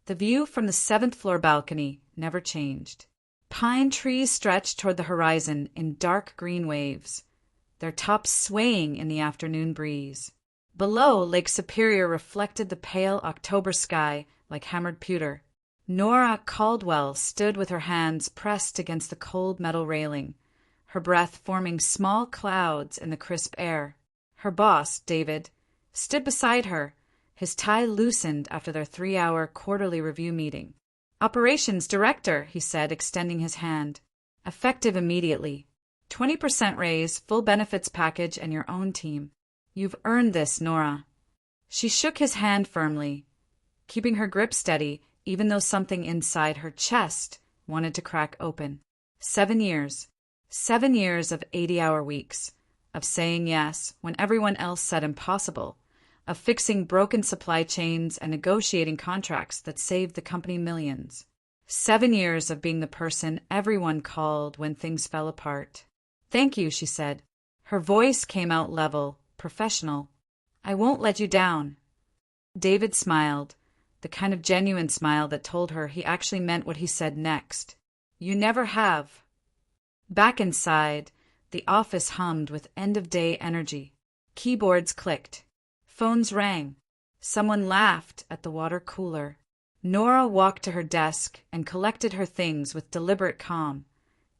The view from the seventh-floor balcony never changed. Pine trees stretched toward the horizon in dark green waves, their tops swaying in the afternoon breeze. Below, Lake Superior reflected the pale October sky like hammered pewter. Nora Caldwell stood with her hands pressed against the cold metal railing, her breath forming small clouds in the crisp air. Her boss, David, stood beside her, his tie loosened after their 3-hour quarterly review meeting. "Operations Director," he said, extending his hand. "Effective immediately. 20% raise, full benefits package, and your own team. You've earned this, Nora." She shook his hand firmly, keeping her grip steady even though something inside her chest wanted to crack open. 7 years. 7 years of 80-hour weeks, of saying yes when everyone else said impossible, of fixing broken supply chains and negotiating contracts that saved the company millions. 7 years of being the person everyone called when things fell apart. "Thank you," she said. Her voice came out level, professional. "I won't let you down." David smiled, the kind of genuine smile that told her he actually meant what he said next. "You never have." Back inside, the office hummed with end-of-day energy. Keyboards clicked. Phones rang. Someone laughed at the water cooler. Nora walked to her desk and collected her things with deliberate calm,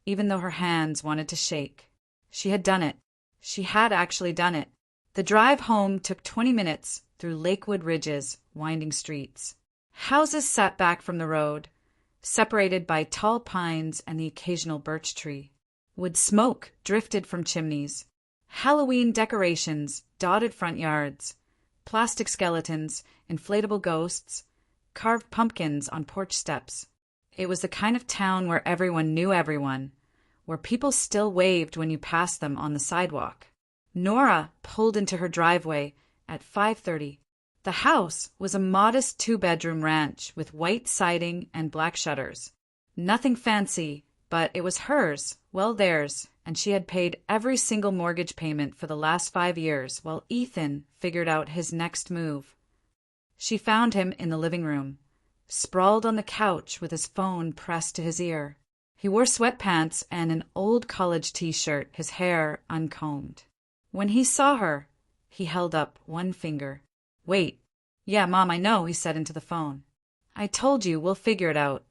even though her hands wanted to shake. She had done it. She had actually done it. The drive home took 20 minutes through Lakewood Ridge's winding streets. Houses sat back from the road, separated by tall pines and the occasional birch tree. Wood smoke drifted from chimneys. Halloween decorations dotted front yards. Plastic skeletons, inflatable ghosts, carved pumpkins on porch steps. It was the kind of town where everyone knew everyone, where people still waved when you passed them on the sidewalk. Nora pulled into her driveway at 5:30. The house was a modest 2-bedroom ranch with white siding and black shutters. Nothing fancy, but it was hers, well theirs, and she had paid every single mortgage payment for the last 5 years while Ethan figured out his next move. She found him in the living room, sprawled on the couch with his phone pressed to his ear. He wore sweatpants and an old college t-shirt, his hair uncombed. When he saw her, he held up one finger. "Wait." "Yeah, Mom, I know," he said into the phone. "I told you, we'll figure it out."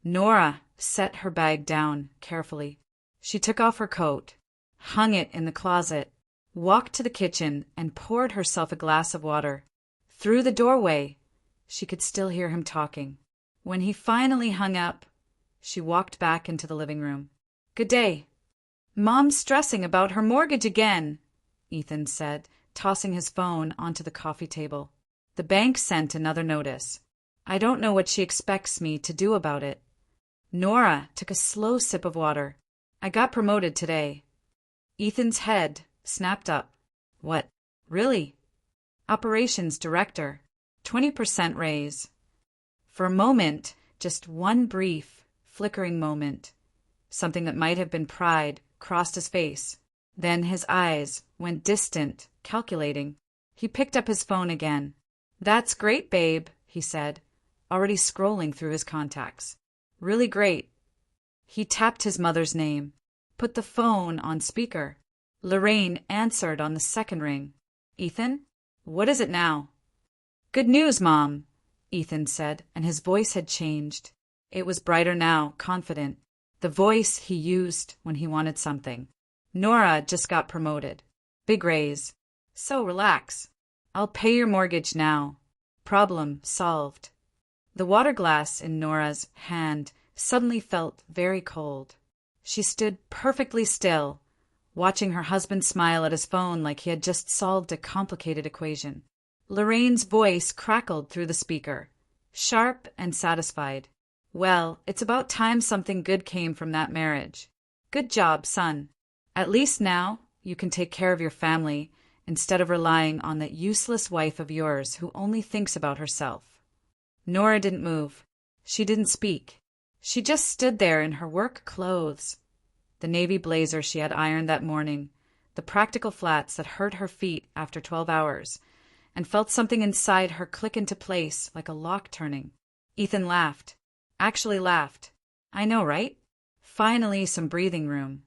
Nora set her bag down carefully. She took off her coat, hung it in the closet, walked to the kitchen, and poured herself a glass of water. Through the doorway, she could still hear him talking. When he finally hung up, she walked back into the living room. "Good day." "Mom's stressing about her mortgage again," Ethan said, tossing his phone onto the coffee table. "The bank sent another notice. I don't know what she expects me to do about it." Nora took a slow sip of water. "I got promoted today." Ethan's head snapped up. "What? Really?" "Operations Director. 20% raise." For a moment, just one brief, flickering moment, something that might have been pride crossed his face. Then his eyes went distant, calculating. He picked up his phone again. "That's great, babe," he said, already scrolling through his contacts. "Really great." He tapped his mother's name, put the phone on speaker. Lorraine answered on the second ring. "Ethan? What is it now?" "Good news, Mom," Ethan said, and his voice had changed. It was brighter now, confident, the voice he used when he wanted something. "Nora just got promoted. Big raise. So relax. I'll pay your mortgage now. Problem solved." The water glass in Nora's hand suddenly felt very cold. She stood perfectly still, watching her husband smile at his phone like he had just solved a complicated equation. Lorraine's voice crackled through the speaker, sharp and satisfied. "Well, it's about time something good came from that marriage. Good job, son. At least now you can take care of your family instead of relying on that useless wife of yours who only thinks about herself." Nora didn't move. She didn't speak. She just stood there in her work clothes, the navy blazer she had ironed that morning, the practical flats that hurt her feet after 12 hours, and felt something inside her click into place like a lock turning. Ethan laughed. Actually laughed. I know, right? Finally, some breathing room.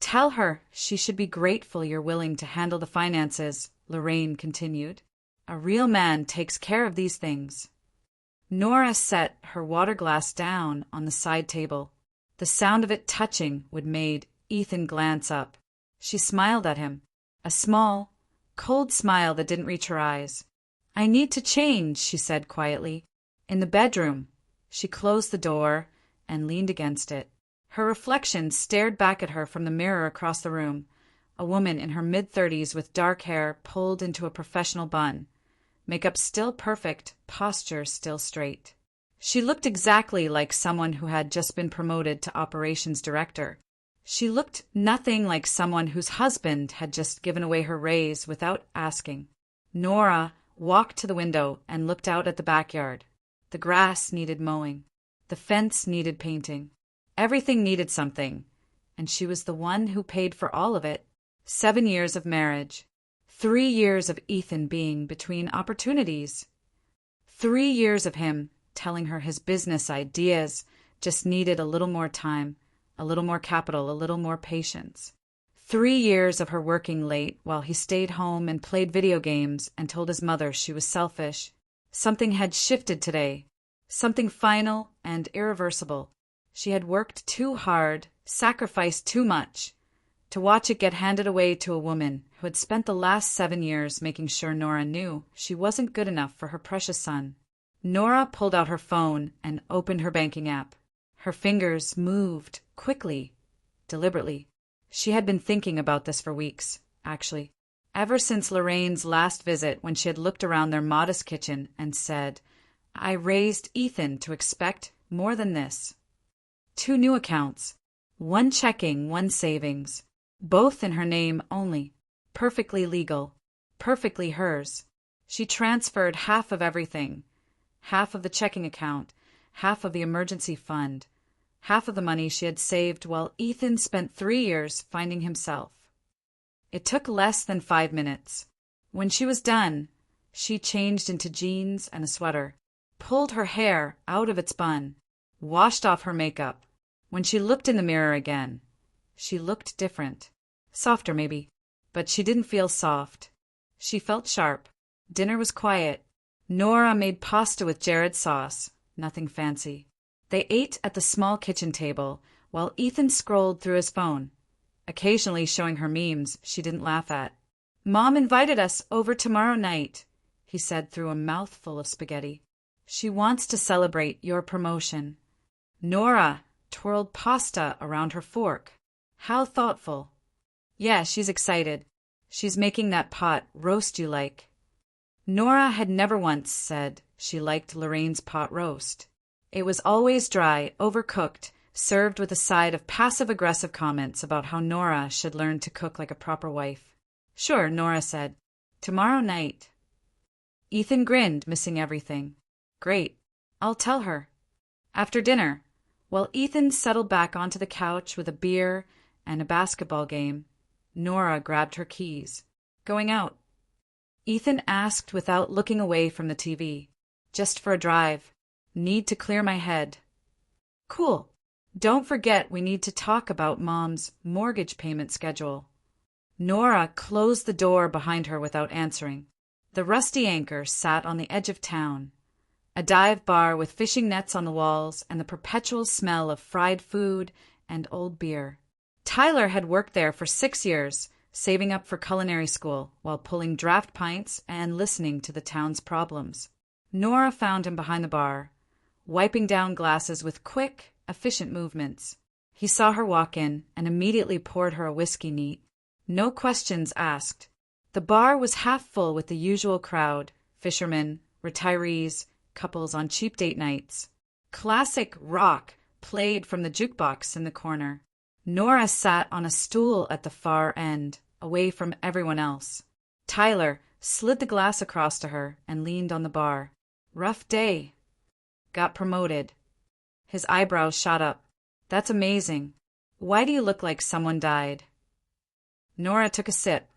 Tell her she should be grateful you're willing to handle the finances, Lorraine continued. A real man takes care of these things. Nora set her water glass down on the side table. The sound of it touching would made Ethan glance up. She smiled at him, a small, cold smile that didn't reach her eyes. I need to change, she said quietly. In the bedroom. She closed the door and leaned against it. Her reflection stared back at her from the mirror across the room, a woman in her mid-30s with dark hair pulled into a professional bun. Makeup still perfect, posture still straight. She looked exactly like someone who had just been promoted to operations director. She looked nothing like someone whose husband had just given away her raise without asking. Nora walked to the window and looked out at the backyard. The grass needed mowing. The fence needed painting. Everything needed something, and she was the one who paid for all of it. 7 years of marriage. 3 years of Ethan being between opportunities. 3 years of him telling her his business ideas just needed a little more time, a little more capital, a little more patience. 3 years of her working late while he stayed home and played video games and told his mother she was selfish. Something had shifted today. Something final and irreversible. She had worked too hard, sacrificed too much, to watch it get handed away to a woman who had spent the last 7 years making sure Nora knew she wasn't good enough for her precious son. Nora pulled out her phone and opened her banking app. Her fingers moved quickly, deliberately. She had been thinking about this for weeks, actually. Ever since Lorraine's last visit when she had looked around their modest kitchen and said, I raised Ethan to expect more than this. 2 new accounts, 1 checking, 1 savings, both in her name only, perfectly legal, perfectly hers. She transferred half of everything, half of the checking account, half of the emergency fund, half of the money she had saved while Ethan spent 3 years finding himself. It took less than 5 minutes. When she was done, she changed into jeans and a sweater, pulled her hair out of its bun, washed off her makeup. When she looked in the mirror again, she looked different. Softer, maybe. But she didn't feel soft. She felt sharp. Dinner was quiet. Nora made pasta with Jared sauce. Nothing fancy. They ate at the small kitchen table while Ethan scrolled through his phone, occasionally showing her memes she didn't laugh at. Mom invited us over tomorrow night, he said through a mouthful of spaghetti. She wants to celebrate your promotion. Nora twirled pasta around her fork. How thoughtful. Yeah, she's excited. She's making that pot roast you like. Nora had never once said she liked Lorraine's pot roast. It was always dry, overcooked, served with a side of passive-aggressive comments about how Nora should learn to cook like a proper wife. Sure, Nora said. Tomorrow night. Ethan grinned, missing everything. Great. I'll tell her. After dinner, while Ethan settled back onto the couch with a beer and a basketball game, Nora grabbed her keys. Going out. Ethan asked without looking away from the TV. Just for a drive. Need to clear my head. Cool. Don't forget we need to talk about Mom's mortgage payment schedule. Nora closed the door behind her without answering. The Rusty Anchor sat on the edge of town. A dive bar with fishing nets on the walls and the perpetual smell of fried food and old beer. Tyler had worked there for 6 years, saving up for culinary school while pulling draft pints and listening to the town's problems. Nora found him behind the bar, wiping down glasses with quick, efficient movements. He saw her walk in and immediately poured her a whiskey neat. No questions asked. The bar was half full with the usual crowd, fishermen, retirees, couples on cheap date nights. Classic rock played from the jukebox in the corner. Nora sat on a stool at the far end, away from everyone else. Tyler slid the glass across to her and leaned on the bar. Rough day. Got promoted. His eyebrows shot up. That's amazing. Why do you look like someone died? Nora took a sip.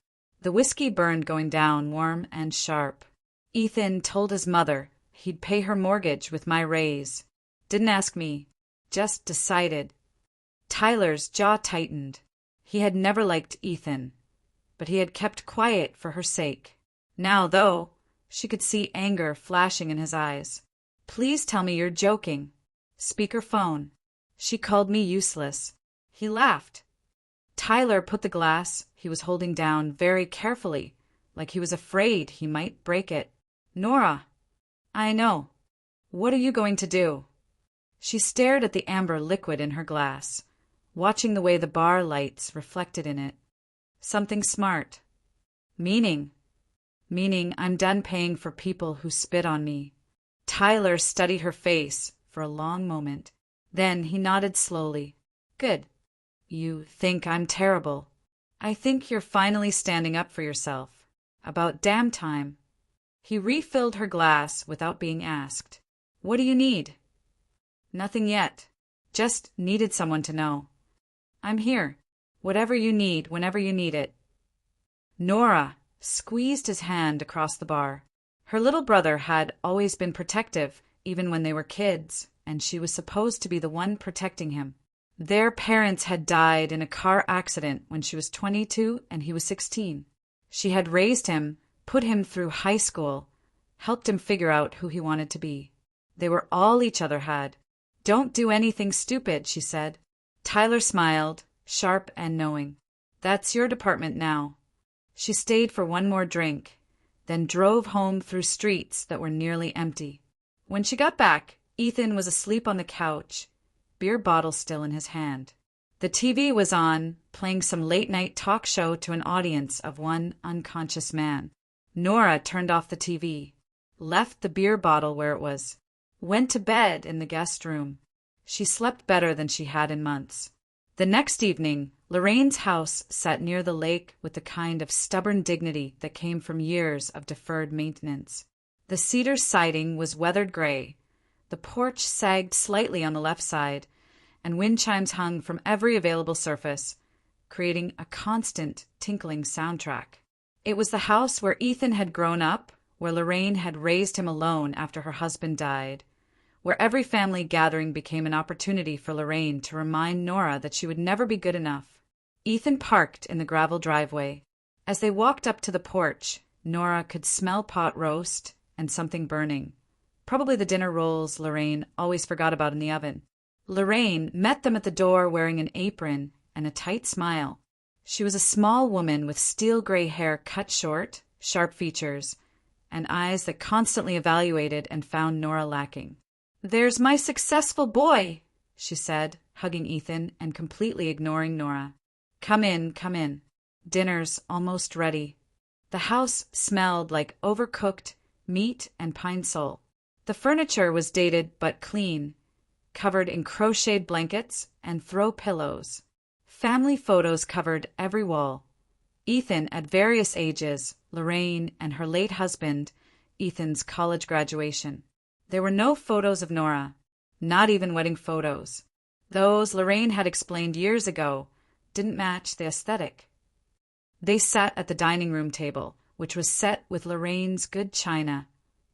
The whiskey burned going down, warm and sharp. Ethan told his mother He'd pay her mortgage with my raise. Didn't ask me, just decided. Tyler's jaw tightened. He had never liked Ethan, but he had kept quiet for her sake. Now, though, she could see anger flashing in his eyes. Please tell me you're joking. Speakerphone. She called me useless. He laughed. Tyler put the glass he was holding down very carefully, like he was afraid he might break it. Nora. I know. What are you going to do? She stared at the amber liquid in her glass, watching the way the bar lights reflected in it. Something smart. Meaning I'm done paying for people who spit on me. Tyler studied her face for a long moment. Then he nodded slowly. Good. You think I'm terrible. I think you're finally standing up for yourself. About damn time. He refilled her glass without being asked. What do you need? Nothing yet. Just needed someone to know. I'm here. Whatever you need, whenever you need it. Nora squeezed his hand across the bar. Her little brother had always been protective, even when they were kids, and she was supposed to be the one protecting him. Their parents had died in a car accident when she was 22 and he was 16. She had raised him, put him through high school, helped him figure out who he wanted to be. They were all each other had. Don't do anything stupid, she said. Tyler smiled, sharp and knowing. That's your department now. She stayed for one more drink, then drove home through streets that were nearly empty. When she got back, Ethan was asleep on the couch, beer bottle still in his hand. The TV was on, playing some late-night talk show to an audience of one unconscious man. Nora turned off the TV, left the beer bottle where it was, went to bed in the guest room. She slept better than she had in months. The next evening, Lorraine's house sat near the lake with the kind of stubborn dignity that came from years of deferred maintenance. The cedar siding was weathered gray. The porch sagged slightly on the left side, and wind chimes hung from every available surface, creating a constant tinkling soundtrack. It was the house where Ethan had grown up, where Lorraine had raised him alone after her husband died, where every family gathering became an opportunity for Lorraine to remind Nora that she would never be good enough. Ethan parked in the gravel driveway. As they walked up to the porch, Nora could smell pot roast and something burning. Probably the dinner rolls Lorraine always forgot about in the oven. Lorraine met them at the door wearing an apron and a tight smile. She was a small woman with steel gray hair cut short, sharp features, and eyes that constantly evaluated and found Nora lacking. There's my successful boy, she said, hugging Ethan and completely ignoring Nora. Come in, come in. Dinner's almost ready. The house smelled like overcooked meat and pine sol. The furniture was dated but clean, covered in crocheted blankets and throw pillows. Family photos covered every wall. Ethan at various ages, Lorraine and her late husband, Ethan's college graduation. There were no photos of Nora, not even wedding photos. Those, Lorraine had explained years ago, didn't match the aesthetic. They sat at the dining room table, which was set with Lorraine's good china.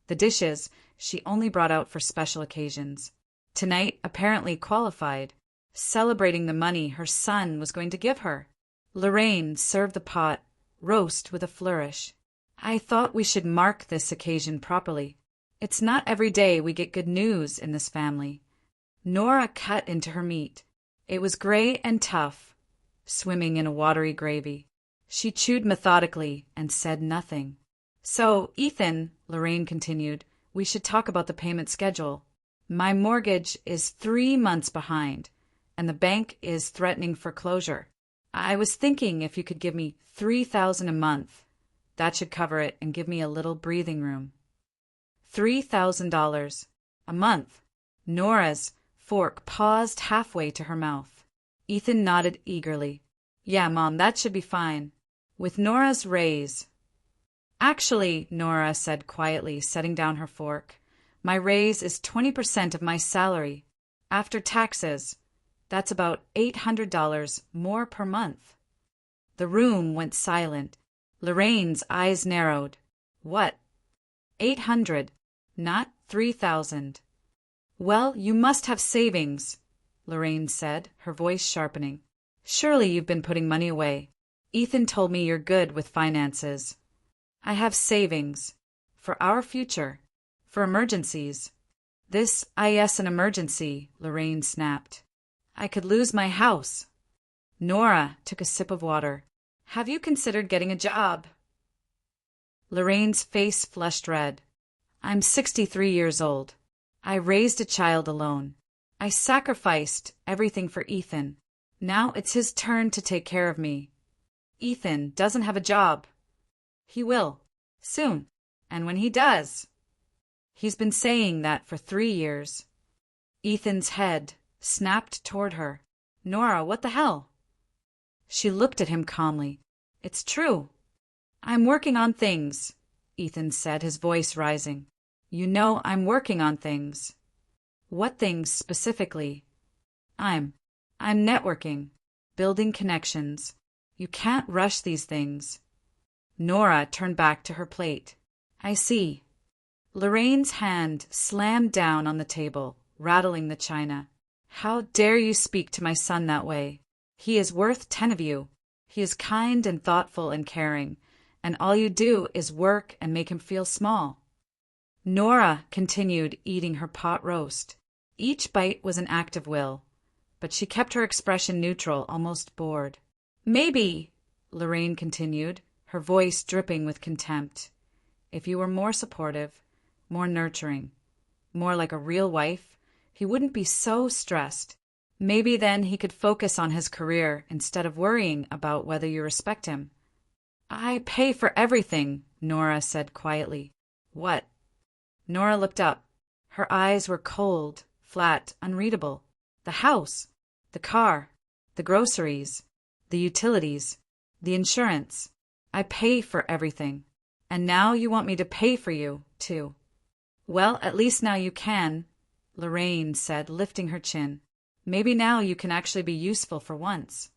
The dishes she only brought out for special occasions. Tonight apparently qualified, celebrating the money her son was going to give her. Lorraine served the pot roast with a flourish. I thought we should mark this occasion properly. It's not every day we get good news in this family. Nora cut into her meat. It was gray and tough, swimming in a watery gravy. She chewed methodically and said nothing. So, Ethan, Lorraine continued, we should talk about the payment schedule. My mortgage is 3 months behind, and the bank is threatening foreclosure. I was thinking if you could give me $3,000 a month. That should cover it and give me a little breathing room. $3,000 a month. Nora's fork paused halfway to her mouth. Ethan nodded eagerly. Yeah, Mom, that should be fine. With Nora's raise. Actually, Nora said quietly, setting down her fork, my raise is 20% of my salary. After taxes, that's about $800 more per month. The room went silent. Lorraine's eyes narrowed. What? 800, not 3,000. Well, you must have savings, Lorraine said, her voice sharpening. Surely you've been putting money away. Ethan told me you're good with finances. I have savings. For our future. For emergencies. Yes, an emergency, Lorraine snapped. I could lose my house. Nora took a sip of water. Have you considered getting a job? Lorraine's face flushed red. I'm 63 years old. I raised a child alone. I sacrificed everything for Ethan. Now it's his turn to take care of me. Ethan doesn't have a job. He will. Soon. And when he does. He's been saying that for 3 years. Ethan's head snapped toward her. Nora, what the hell? She looked at him calmly. It's true. I'm working on things, Ethan said, his voice rising. You know I'm working on things. What things specifically? I'm networking, building connections. You can't rush these things. Nora turned back to her plate. I see. Lorraine's hand slammed down on the table, rattling the china. How dare you speak to my son that way? He is worth 10 of you. He is kind and thoughtful and caring, and all you do is work and make him feel small. Nora continued eating her pot roast. Each bite was an act of will, but she kept her expression neutral, almost bored. Maybe, Lorraine continued, her voice dripping with contempt, if you were more supportive, more nurturing, more like a real wife, he wouldn't be so stressed. Maybe then he could focus on his career instead of worrying about whether you respect him. I pay for everything, Nora said quietly. What? Nora looked up. Her eyes were cold, flat, unreadable. The house, the car, the groceries, the utilities, the insurance. I pay for everything. And now you want me to pay for you, too. Well, at least now you can, Lorraine said, lifting her chin. Maybe now you can actually be useful for once.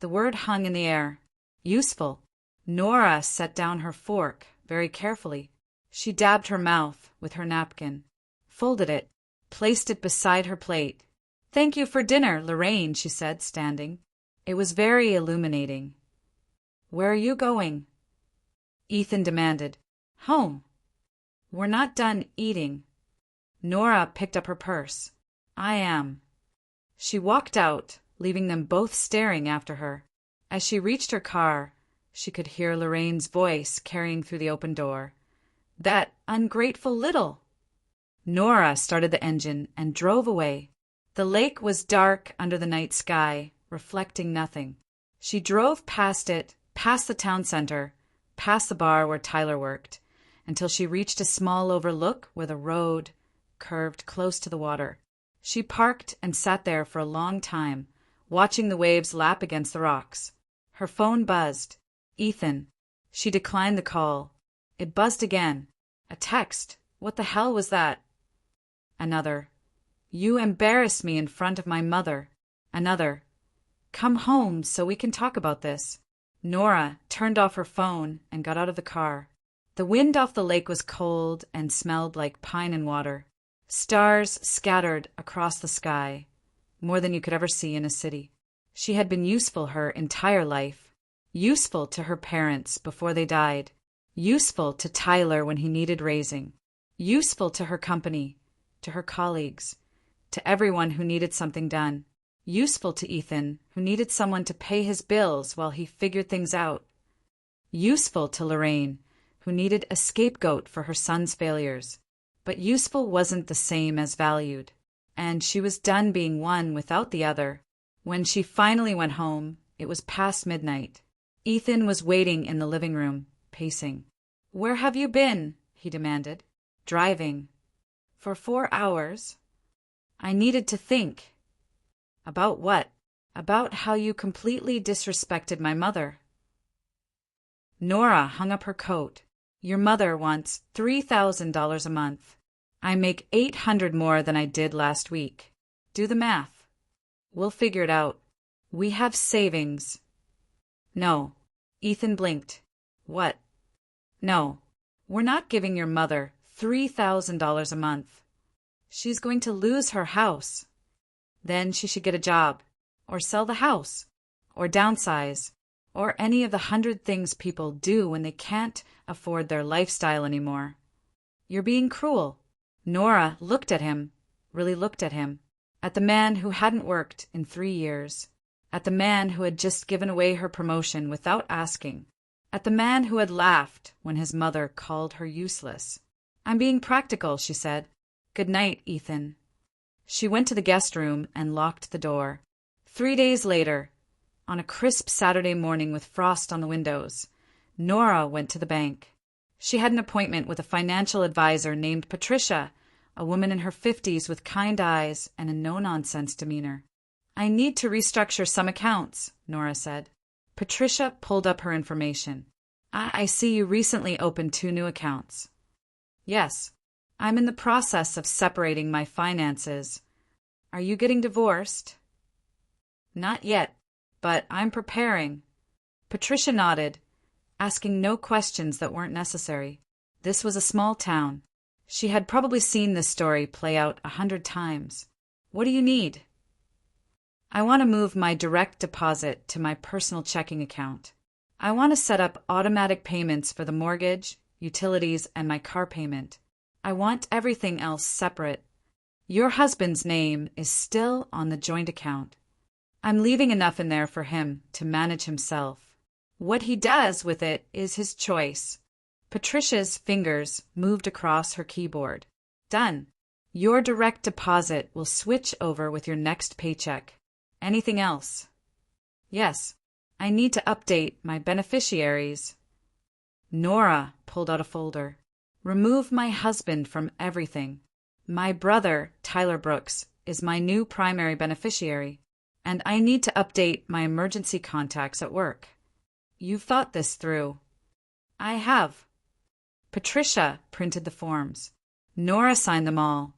The word hung in the air. Useful. Nora set down her fork very carefully. She dabbed her mouth with her napkin, folded it, placed it beside her plate. Thank you for dinner, Lorraine, she said, standing. It was very illuminating. Where are you going? Ethan demanded. Home. We're not done eating. Nora picked up her purse. I am. She walked out, leaving them both staring after her. As she reached her car, she could hear Lorraine's voice carrying through the open door. That ungrateful little! Nora started the engine and drove away. The lake was dark under the night sky, reflecting nothing. She drove past it, past the town center, past the bar where Tyler worked, until she reached a small overlook where the road curved close to the water. She parked and sat there for a long time, watching the waves lap against the rocks. Her phone buzzed. Ethan. She declined the call. It buzzed again. A text. What the hell was that? Another. You embarrassed me in front of my mother. Another. Come home so we can talk about this. Nora turned off her phone and got out of the car. The wind off the lake was cold and smelled like pine and water. Stars scattered across the sky, more than you could ever see in a city. She had been useful her entire life. Useful to her parents before they died. Useful to Tyler when he needed raising. Useful to her company, to her colleagues, to everyone who needed something done. Useful to Ethan, who needed someone to pay his bills while he figured things out. Useful to Lorraine, who needed a scapegoat for her son's failures. But useful wasn't the same as valued, and she was done being one without the other. When she finally went home, it was past midnight. Ethan was waiting in the living room, pacing. Where have you been? He demanded. Driving. For 4 hours. I needed to think. About what? About how you completely disrespected my mother. Nora hung up her coat. Your mother wants $3,000 a month. I make $800 more than I did last week. Do the math. We'll figure it out. We have savings. No. Ethan blinked. What? No. We're not giving your mother $3,000 a month. She's going to lose her house. Then she should get a job, or sell the house, or downsize, or any of the 100 things people do when they can't afford their lifestyle anymore. You're being cruel. Nora looked at him, really looked at him, at the man who hadn't worked in 3 years, at the man who had just given away her promotion without asking, at the man who had laughed when his mother called her useless. I'm being practical, she said. Good night, Ethan. She went to the guest room and locked the door. 3 days later, on a crisp Saturday morning with frost on the windows, Nora went to the bank. She had an appointment with a financial advisor named Patricia, a woman in her 50s with kind eyes and a no-nonsense demeanor. I need to restructure some accounts, Nora said. Patricia pulled up her information. I see you recently opened 2 new accounts. Yes, I'm in the process of separating my finances. Are you getting divorced? Not yet, but I'm preparing. Patricia nodded, asking no questions that weren't necessary. This was a small town. She had probably seen this story play out 100 times. What do you need? I want to move my direct deposit to my personal checking account. I want to set up automatic payments for the mortgage, utilities, and my car payment. I want everything else separate. Your husband's name is still on the joint account. I'm leaving enough in there for him to manage himself. What he does with it is his choice. Patricia's fingers moved across her keyboard. Done. Your direct deposit will switch over with your next paycheck. Anything else? Yes. I need to update my beneficiaries. Nora pulled out a folder. Remove my husband from everything. My brother, Tyler Brooks, is my new primary beneficiary, and I need to update my emergency contacts at work. You've thought this through. I have. Patricia printed the forms. Nora signed them all,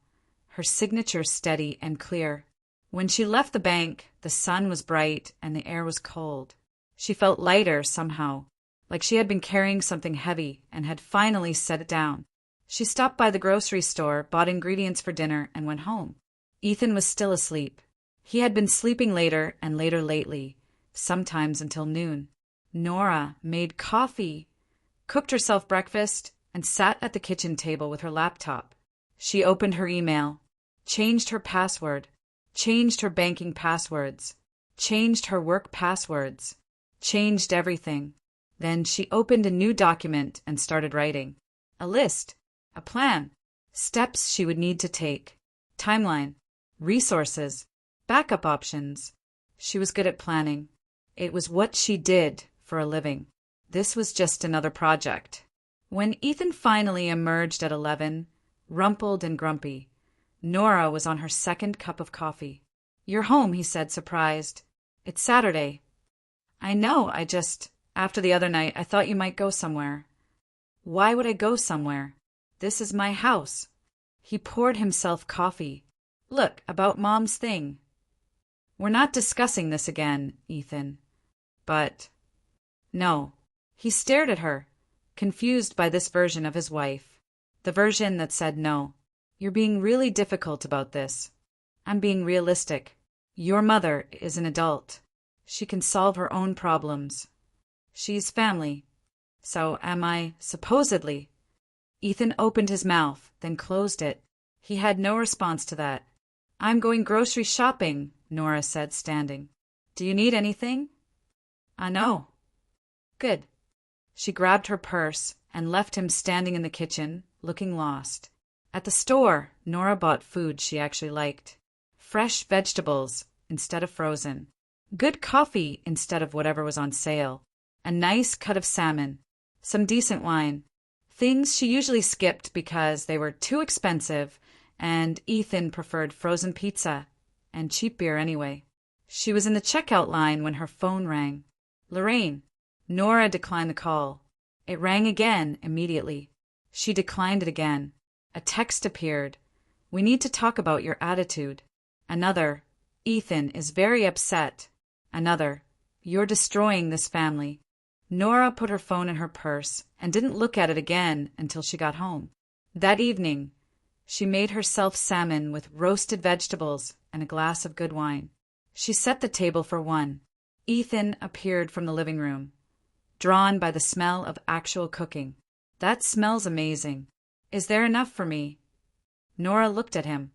her signature steady and clear. When she left the bank, the sun was bright and the air was cold. She felt lighter somehow, like she had been carrying something heavy and had finally set it down. She stopped by the grocery store, bought ingredients for dinner, and went home. Ethan was still asleep. He had been sleeping later and later lately, sometimes until noon. Nora made coffee, cooked herself breakfast, and sat at the kitchen table with her laptop. She opened her email, changed her password, changed her banking passwords, changed her work passwords, changed everything. Then she opened a new document and started writing. A list, a plan, steps she would need to take, timeline, resources, backup options. She was good at planning. It was what she did for a living. This was just another project. When Ethan finally emerged at 11, rumpled and grumpy, Nora was on her second cup of coffee. You're home, he said, surprised. It's Saturday. I know, after the other night, I thought you might go somewhere. Why would I go somewhere? This is my house. He poured himself coffee. Look, about Mom's thing. We're not discussing this again, Ethan. But... No. He stared at her, confused by this version of his wife. The version that said no. You're being really difficult about this. I'm being realistic. Your mother is an adult. She can solve her own problems. She's family. So am I, supposedly. Ethan opened his mouth, then closed it. He had no response to that. I'm going grocery shopping, Nora said, standing. Do you need anything? No. Good. She grabbed her purse and left him standing in the kitchen, looking lost. At the store, Nora bought food she actually liked. Fresh vegetables instead of frozen. Good coffee instead of whatever was on sale. A nice cut of salmon. Some decent wine. Things she usually skipped because they were too expensive, and Ethan preferred frozen pizza and cheap beer anyway. She was in the checkout line when her phone rang. Lorraine. Nora declined the call. It rang again immediately. She declined it again. A text appeared. We need to talk about your attitude. Another. Ethan is very upset. Another. You're destroying this family. Nora put her phone in her purse and didn't look at it again until she got home. That evening, she made herself salmon with roasted vegetables and a glass of good wine. She set the table for one. Ethan appeared from the living room, drawn by the smell of actual cooking. That smells amazing. Is there enough for me? Nora looked at him.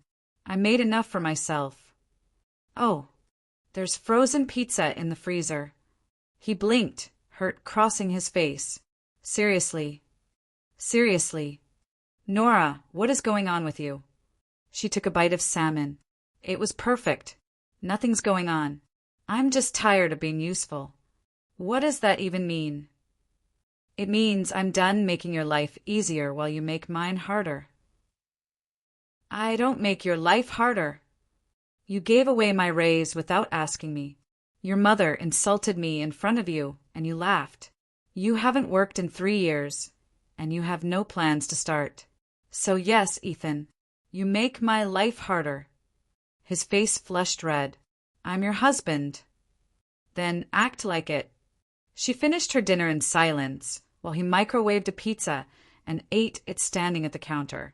I made enough for myself. Oh, there's frozen pizza in the freezer. He blinked, hurt crossing his face. Seriously. Seriously. Nora, what is going on with you? She took a bite of salmon. It was perfect. Nothing's going on. I'm just tired of being useful. What does that even mean? It means I'm done making your life easier while you make mine harder. I don't make your life harder. You gave away my raise without asking me. Your mother insulted me in front of you, and you laughed. You haven't worked in 3 years, and you have no plans to start. So yes, Ethan, you make my life harder. His face flushed red. I'm your husband. Then act like it. She finished her dinner in silence, while he microwaved a pizza and ate it standing at the counter,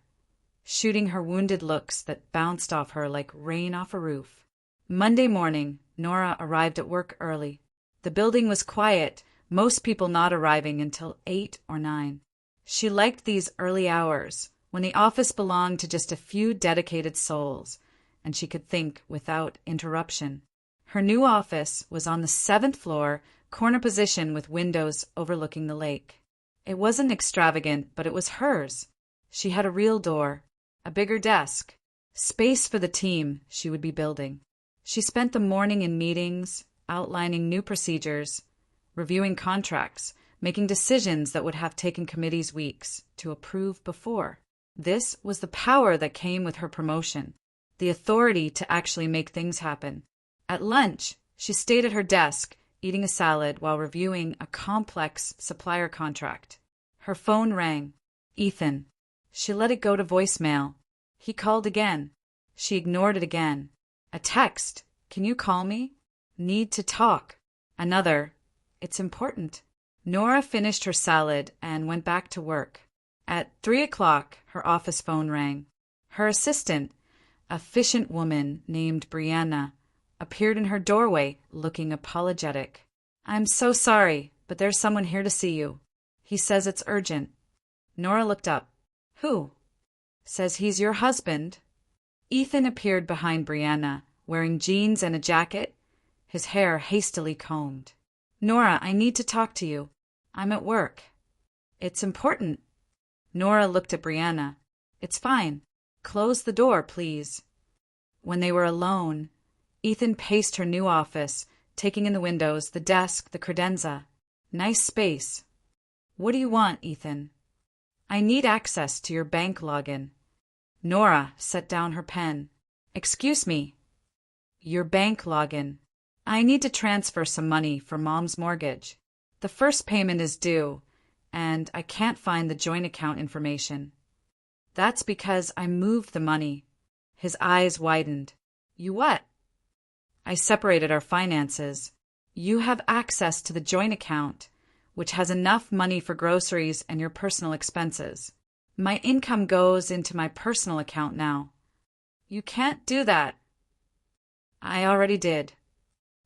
shooting her wounded looks that bounced off her like rain off a roof. Monday morning, Nora arrived at work early. The building was quiet, most people not arriving until 8 or 9. She liked these early hours, when the office belonged to just a few dedicated souls, and she could think without interruption. Her new office was on the 7th floor, corner position with windows overlooking the lake. It wasn't extravagant, but it was hers. She had a real door, a bigger desk, space for the team she would be building. She spent the morning in meetings, outlining new procedures, reviewing contracts, making decisions that would have taken committees weeks to approve before. This was the power that came with her promotion, the authority to actually make things happen. At lunch, she stayed at her desk, eating a salad while reviewing a complex supplier contract. Her phone rang. Ethan. She let it go to voicemail. He called again. She ignored it again. A text. Can you call me? Need to talk. Another. It's important. Nora finished her salad and went back to work. At 3 o'clock, her office phone rang. Her assistant, a efficient woman named Brianna, appeared in her doorway, looking apologetic. I'm so sorry, but there's someone here to see you. He says it's urgent. Nora looked up. Who? Says he's your husband. Ethan appeared behind Brianna, wearing jeans and a jacket, his hair hastily combed. Nora, I need to talk to you. I'm at work. It's important. Nora looked at Brianna. It's fine. Close the door, please. When they were alone, Ethan paced her new office, taking in the windows, the desk, the credenza. Nice space. What do you want, Ethan? I need access to your bank login. Nora set down her pen. Excuse me. Your bank login. I need to transfer some money for Mom's mortgage. The first payment is due, and I can't find the joint account information. That's because I moved the money. His eyes widened. You what? I separated our finances. You have access to the joint account, which has enough money for groceries and your personal expenses. My income goes into my personal account now. You can't do that. I already did.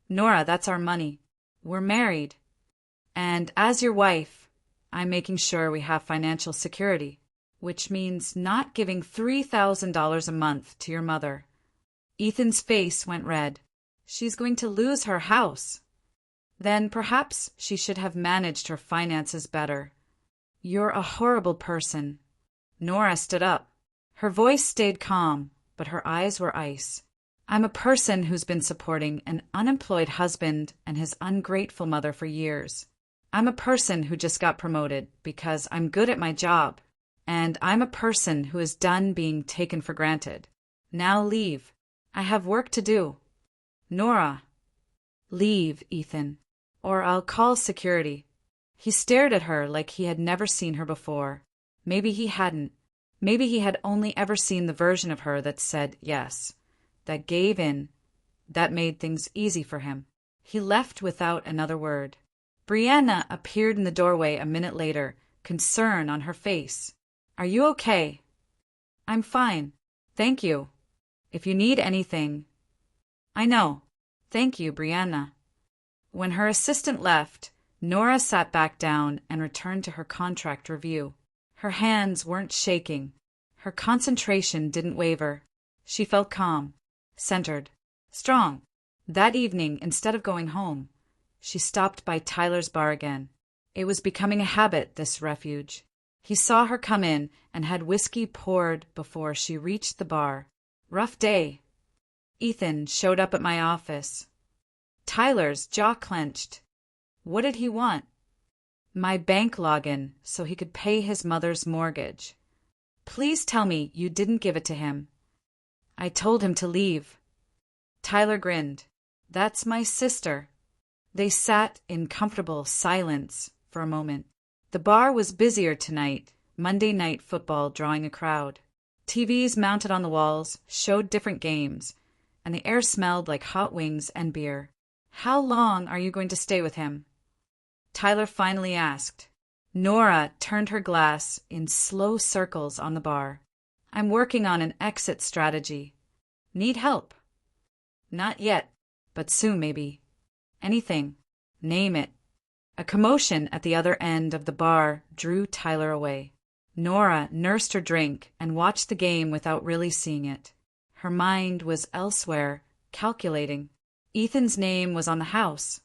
Nora, that's our money. We're married. And as your wife, I'm making sure we have financial security, which means not giving $3,000 a month to your mother. Ethan's face went red. She's going to lose her house. Then perhaps she should have managed her finances better. You're a horrible person. Nora stood up. Her voice stayed calm, but her eyes were ice. I'm a person who's been supporting an unemployed husband and his ungrateful mother for years. I'm a person who just got promoted because I'm good at my job. And I'm a person who is done being taken for granted. Now leave. I have work to do. Nora. Leave, Ethan, or I'll call security. He stared at her like he had never seen her before. Maybe he hadn't. Maybe he had only ever seen the version of her that said yes, that gave in, that made things easy for him. He left without another word. Brianna appeared in the doorway a minute later, concern on her face. Are you okay? I'm fine. Thank you. If you need anything. I know. Thank you, Brianna. When her assistant left, Nora sat back down and returned to her contract review. Her hands weren't shaking. Her concentration didn't waver. She felt calm, centered, strong. That evening, instead of going home, she stopped by Tyler's bar again. It was becoming a habit, this refuge. He saw her come in and had whiskey poured before she reached the bar. Rough day. Ethan showed up at my office. Tyler's jaw clenched. What did he want? My bank login so he could pay his mother's mortgage. Please tell me you didn't give it to him. I told him to leave. Tyler grinned. That's my sister. They sat in comfortable silence for a moment. The bar was busier tonight, Monday night football drawing a crowd. TVs mounted on the walls showed different games, and the air smelled like hot wings and beer. How long are you going to stay with him? Tyler finally asked. Nora turned her glass in slow circles on the bar. I'm working on an exit strategy. Need help? Not yet, but soon maybe. Anything. Name it. A commotion at the other end of the bar drew Tyler away. Nora nursed her drink and watched the game without really seeing it. Her mind was elsewhere, calculating. Ethan's name was on the house,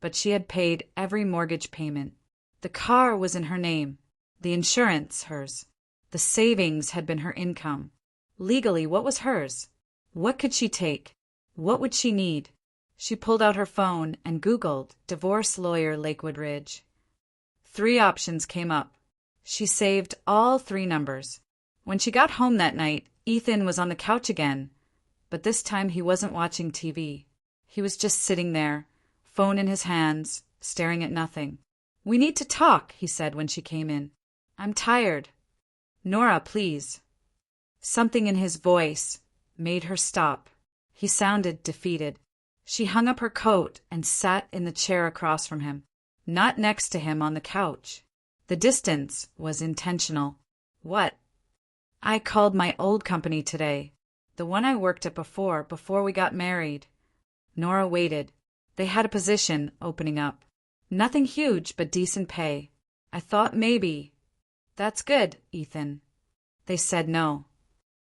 but she had paid every mortgage payment. The car was in her name, the insurance hers. The savings had been her income. Legally, what was hers? What could she take? What would she need? She pulled out her phone and Googled divorce lawyer Lakewood Ridge. 3 options came up. She saved all 3 numbers. When she got home that night, Ethan was on the couch again, but this time he wasn't watching TV. He was just sitting there, phone in his hands, staring at nothing. We need to talk, he said when she came in. I'm tired. Nora, please. Something in his voice made her stop. He sounded defeated. She hung up her coat and sat in the chair across from him, not next to him on the couch. The distance was intentional. What? I called my old company today, the one I worked at before we got married. Nora waited. They had a position opening up. Nothing huge, but decent pay. I thought maybe. That's good, Ethan. They said no.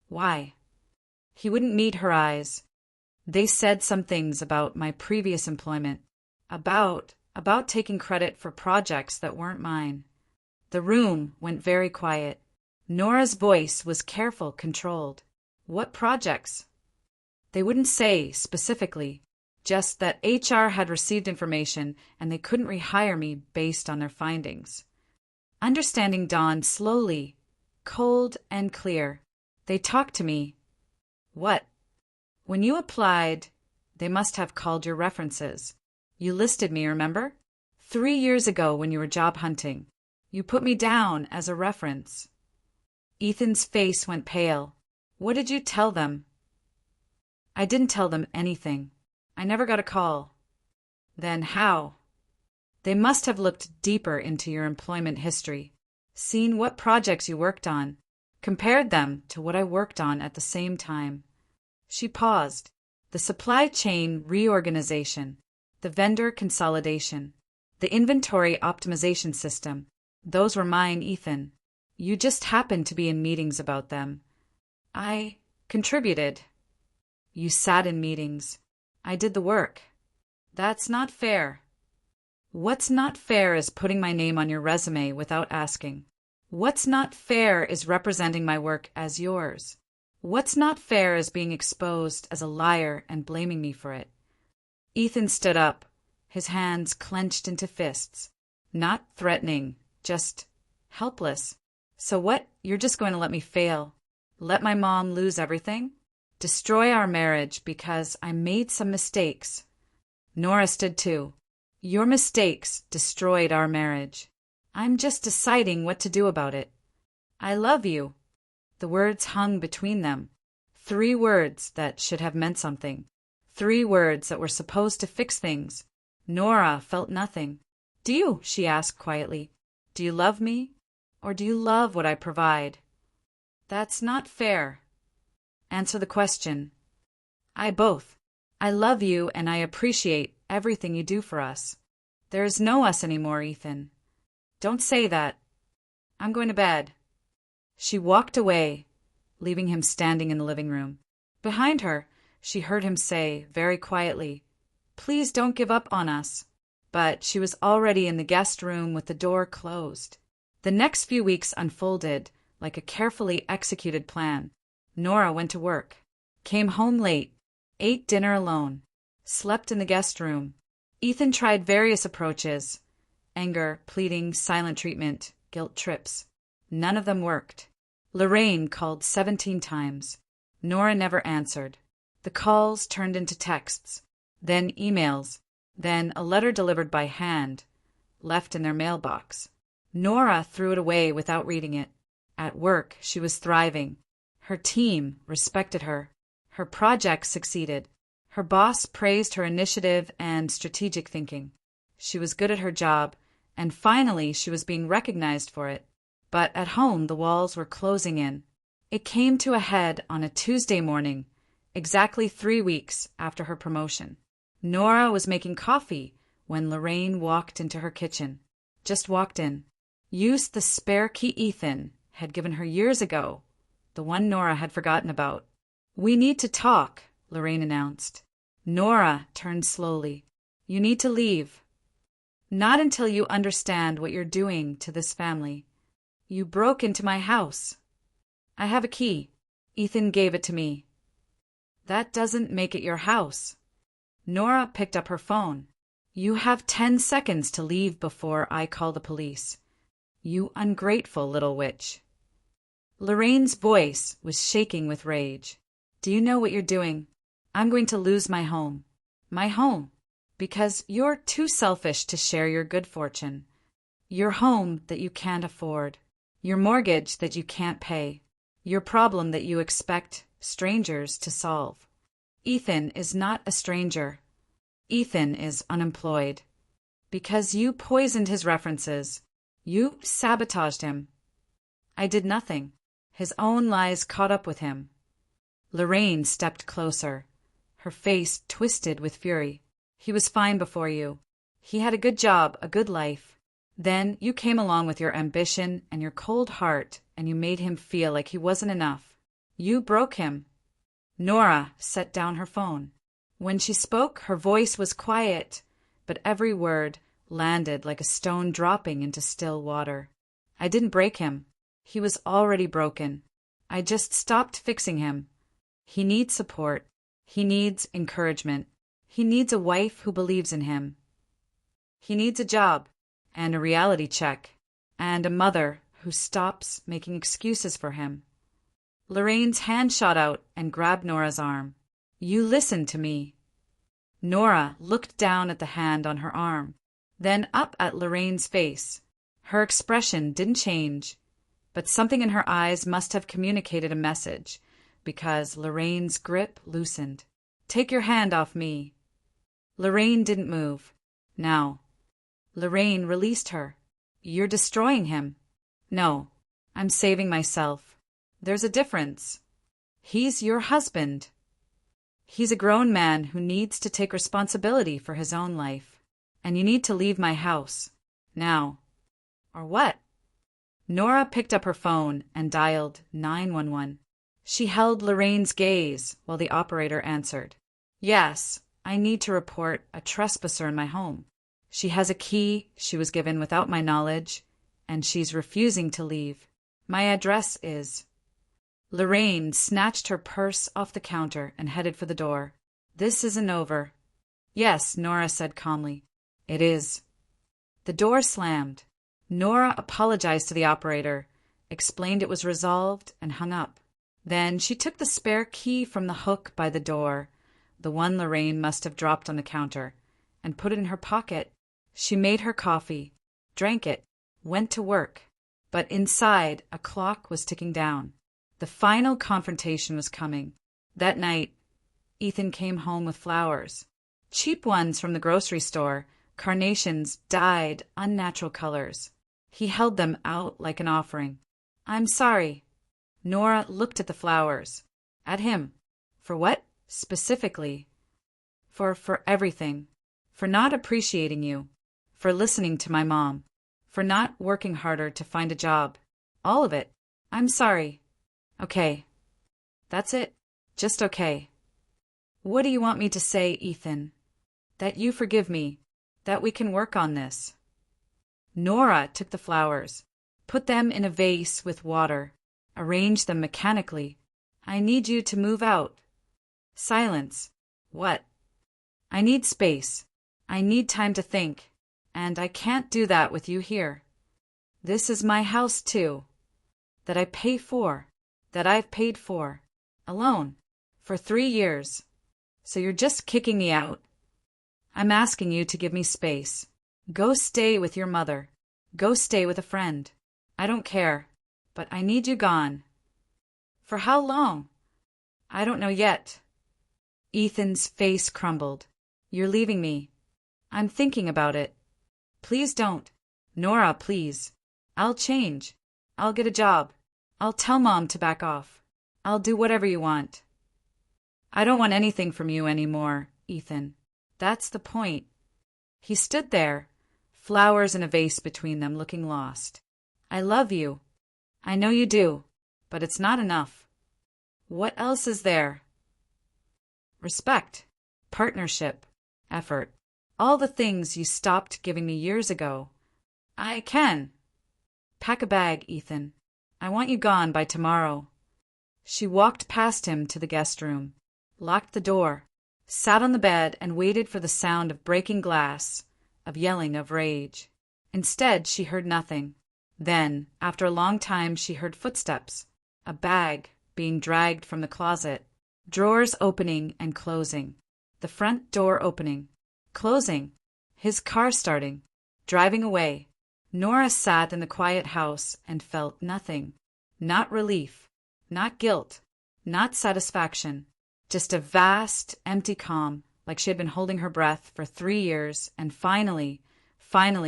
Why? He wouldn't meet her eyes. They said some things about my previous employment, about taking credit for projects that weren't mine. The room went very quiet. Nora's voice was careful, controlled. What projects? They wouldn't say specifically, just that HR had received information and they couldn't rehire me based on their findings. Understanding dawned slowly, cold and clear. They talked to me. What? When you applied, they must have called your references. You listed me, remember? 3 years ago when you were job hunting. You put me down as a reference. Ethan's face went pale. What did you tell them? I didn't tell them anything. I never got a call. Then how? They must have looked deeper into your employment history, seen what projects you worked on, compared them to what I worked on at the same time. She paused. The supply chain reorganization, the vendor consolidation, the inventory optimization system, those were mine, Ethan. You just happened to be in meetings about them. I contributed. You sat in meetings. I did the work. That's not fair. What's not fair is putting my name on your resume without asking. What's not fair is representing my work as yours. What's not fair is being exposed as a liar and blaming me for it. Ethan stood up, his hands clenched into fists. Not threatening, just helpless. So what? You're just going to let me fail? Let my mom lose everything? Destroy our marriage because I made some mistakes? Nora stood too. Your mistakes destroyed our marriage. I'm just deciding what to do about it. I love you. The words hung between them. 3 words that should have meant something. 3 words that were supposed to fix things. Nora felt nothing. Do you? She asked quietly. Do you love me? Or do you love what I provide? That's not fair. Answer the question. I both. I love you and I appreciate everything you do for us. There is no us anymore, Ethan. Don't say that. I'm going to bed. She walked away, leaving him standing in the living room. Behind her, she heard him say, very quietly, "Please don't give up on us." But she was already in the guest room with the door closed. The next few weeks unfolded like a carefully executed plan. Nora went to work, came home late, ate dinner alone, slept in the guest room. Ethan tried various approaches: anger, pleading, silent treatment, guilt trips. None of them worked. Lorraine called 17 times. Nora never answered. The calls turned into texts, then emails, then a letter delivered by hand, left in their mailbox. Nora threw it away without reading it. At work, she was thriving. Her team respected her. Her project succeeded. Her boss praised her initiative and strategic thinking. She was good at her job, and finally she was being recognized for it. But at home, the walls were closing in. It came to a head on a Tuesday morning, exactly 3 weeks after her promotion. Nora was making coffee when Lorraine walked into her kitchen. Just walked in. Used the spare key Ethan had given her years ago, the one Nora had forgotten about. "We need to talk," Lorraine announced. Nora turned slowly. "You need to leave. Not until you understand what you're doing to this family. You broke into my house. I have a key. Ethan gave it to me. That doesn't make it your house." Nora picked up her phone. "You have 10 seconds to leave before I call the police. You ungrateful little witch." Lorraine's voice was shaking with rage. "Do you know what you're doing? I'm going to lose my home. My home. Because you're too selfish to share your good fortune. Your home that you can't afford. Your mortgage that you can't pay. Your problem that you expect strangers to solve. Ethan is not a stranger. Ethan is unemployed. Because you poisoned his references. You sabotaged him. I did nothing. His own lies caught up with him." Lorraine stepped closer, her face twisted with fury. "He was fine before you. He had a good job, a good life. Then you came along with your ambition and your cold heart, and you made him feel like he wasn't enough. You broke him." Nora set down her phone. When she spoke, her voice was quiet, but every word landed like a stone dropping into still water. "I didn't break him. He was already broken. I just stopped fixing him. He needs support. He needs encouragement. He needs a wife who believes in him. He needs a job and a reality check and a mother who stops making excuses for him." Lorraine's hand shot out and grabbed Nora's arm. "You listen to me." Nora looked down at the hand on her arm, then up at Lorraine's face. Her expression didn't change, but something in her eyes must have communicated a message, because Lorraine's grip loosened. "Take your hand off me." Lorraine didn't move. "Now." Lorraine released her. "You're destroying him." "No, I'm saving myself. There's a difference. He's your husband. He's a grown man who needs to take responsibility for his own life. And you need to leave my house. Now." "Or what?" Nora picked up her phone and dialed 911. She held Lorraine's gaze while the operator answered. "Yes, I need to report a trespasser in my home. She has a key she was given without my knowledge, and she's refusing to leave. My address is—" Lorraine snatched her purse off the counter and headed for the door. "This isn't over." "Yes," Nora said calmly. "It is." The door slammed. Nora apologized to the operator, explained it was resolved, and hung up. Then she took the spare key from the hook by the door, the one Lorraine must have dropped on the counter, and put it in her pocket. She made her coffee, drank it, went to work. But inside, a clock was ticking down. The final confrontation was coming. That night, Ethan came home with flowers. Cheap ones from the grocery store, carnations dyed unnatural colors. He held them out like an offering. "I'm sorry." Nora looked at the flowers. At him. For what, specifically? For everything. For not appreciating you. For listening to my mom. For not working harder to find a job. All of it. I'm sorry. Okay. That's it. Just okay. What do you want me to say, Ethan? That you forgive me. That we can work on this. Nora took the flowers, put them in a vase with water, arranged them mechanically. I need you to move out. Silence. What? I need space. I need time to think. And I can't do that with you here. This is my house, too. That I pay for. That I've paid for. Alone. For 3 years. So you're just kicking me out? I'm asking you to give me space. Go stay with your mother. Go stay with a friend. I don't care. But I need you gone. For how long? I don't know yet. Ethan's face crumbled. You're leaving me. I'm thinking about it. Please don't. Nora, please. I'll change. I'll get a job. I'll tell Mom to back off. I'll do whatever you want. I don't want anything from you anymore, Ethan. That's the point. He stood there, flowers in a vase between them, looking lost. I love you. I know you do, but it's not enough. What else is there? Respect, partnership, effort, all the things you stopped giving me years ago. I can. Pack a bag, Ethan. I want you gone by tomorrow. She walked past him to the guest room, locked the door, sat on the bed and waited for the sound of breaking glass, of yelling of rage. Instead, she heard nothing. Then, after a long time, she heard footsteps, a bag being dragged from the closet, drawers opening and closing, the front door opening, closing, his car starting, driving away. Nora sat in the quiet house and felt nothing. Not relief, not guilt, not satisfaction, just a vast, empty calm, like she had been holding her breath for 3 years, and finally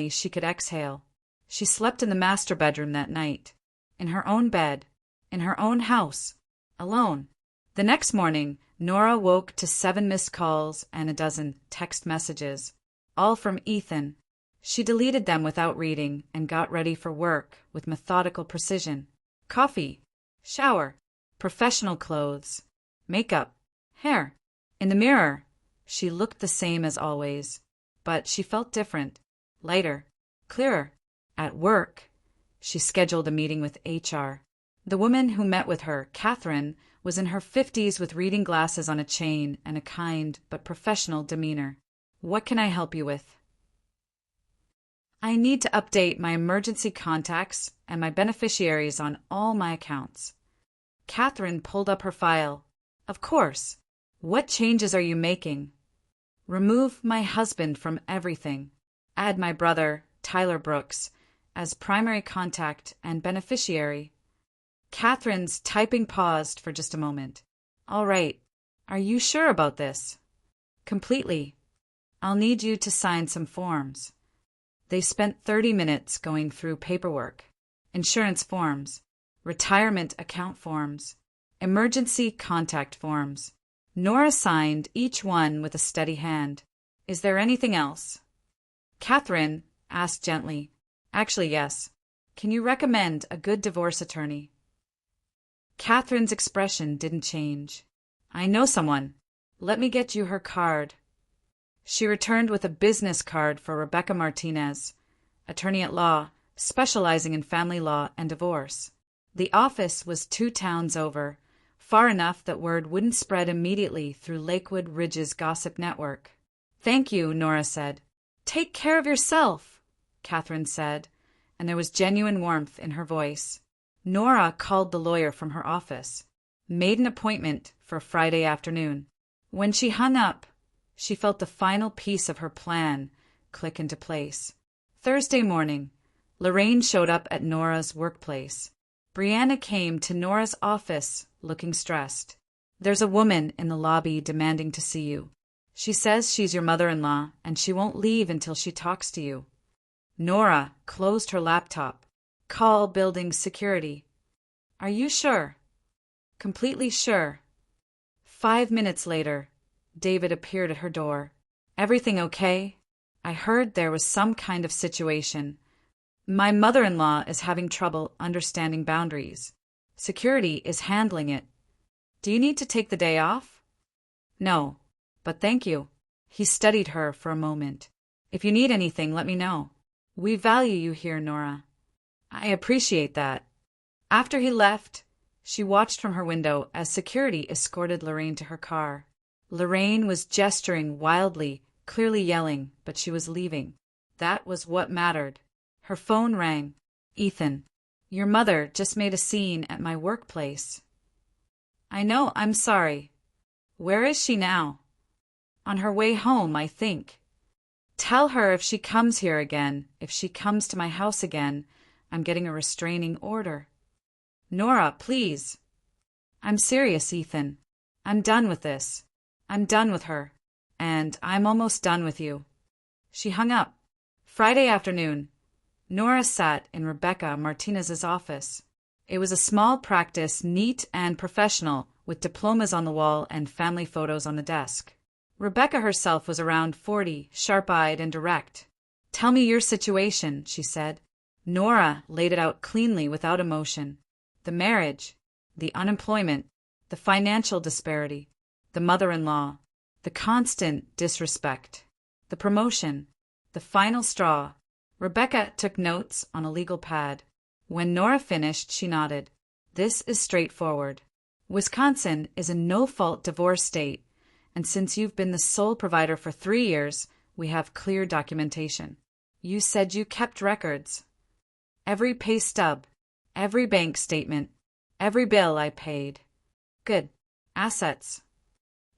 she could exhale. She slept in the master bedroom that night, in her own bed, in her own house, alone. The next morning, Nora woke to 7 missed calls and a dozen text messages, all from Ethan. She deleted them without reading and got ready for work with methodical precision. Coffee, shower, professional clothes, makeup, hair. In the mirror, she looked the same as always, but she felt different, lighter, clearer. At work, she scheduled a meeting with HR. The woman who met with her, Catherine, was in her 50s with reading glasses on a chain and a kind but professional demeanor. What can I help you with? I need to update my emergency contacts and my beneficiaries on all my accounts. Catherine pulled up her file. Of course. What changes are you making? Remove my husband from everything. Add my brother, Tyler Brooks, as primary contact and beneficiary. Catherine's typing paused for just a moment. All right. Are you sure about this? Completely. I'll need you to sign some forms. They spent 30 minutes going through paperwork, insurance forms, retirement account forms, emergency contact forms. Nora signed each one with a steady hand. Is there anything else? Catherine asked gently. Actually, yes. Can you recommend a good divorce attorney? Catherine's expression didn't change. I know someone. Let me get you her card. She returned with a business card for Rebecca Martinez, attorney at law, specializing in family law and divorce. The office was 2 towns over, far enough that word wouldn't spread immediately through Lakewood Ridge's gossip network. Thank you, Nora said. Take care of yourself, Catherine said, and there was genuine warmth in her voice. Nora called the lawyer from her office, made an appointment for Friday afternoon. When she hung up, she felt the final piece of her plan click into place. Thursday morning, Lorraine showed up at Nora's workplace. Brianna came to Nora's office looking stressed. There's a woman in the lobby demanding to see you. She says she's your mother-in-law and she won't leave until she talks to you. Nora closed her laptop. Call building security. Are you sure? Completely sure. 5 minutes later, David appeared at her door. Everything okay? I heard there was some kind of situation. My mother-in-law is having trouble understanding boundaries. Security is handling it. Do you need to take the day off? No, but thank you. He studied her for a moment. If you need anything, let me know. We value you here, Nora. I appreciate that. After he left, she watched from her window as security escorted Lorraine to her car. Lorraine was gesturing wildly, clearly yelling, but she was leaving. That was what mattered. Her phone rang. Ethan, your mother just made a scene at my workplace. I know, I'm sorry. Where is she now? On her way home, I think. Tell her if she comes here again, if she comes to my house again, I'm getting a restraining order. Nora, please. I'm serious, Ethan. I'm done with this. I'm done with her. And I'm almost done with you. She hung up. Friday afternoon, Nora sat in Rebecca Martinez's office. It was a small practice, neat and professional, with diplomas on the wall and family photos on the desk. Rebecca herself was around 40, sharp-eyed and direct. Tell me your situation, she said. Nora laid it out cleanly without emotion. The marriage, the unemployment, the financial disparity, the mother-in-law, the constant disrespect, the promotion, the final straw. Rebecca took notes on a legal pad. When Nora finished, she nodded. This is straightforward. Wisconsin is a no-fault divorce state, and since you've been the sole provider for 3 years, we have clear documentation. You said you kept records. Every pay stub, every bank statement, every bill I paid. Good. Assets.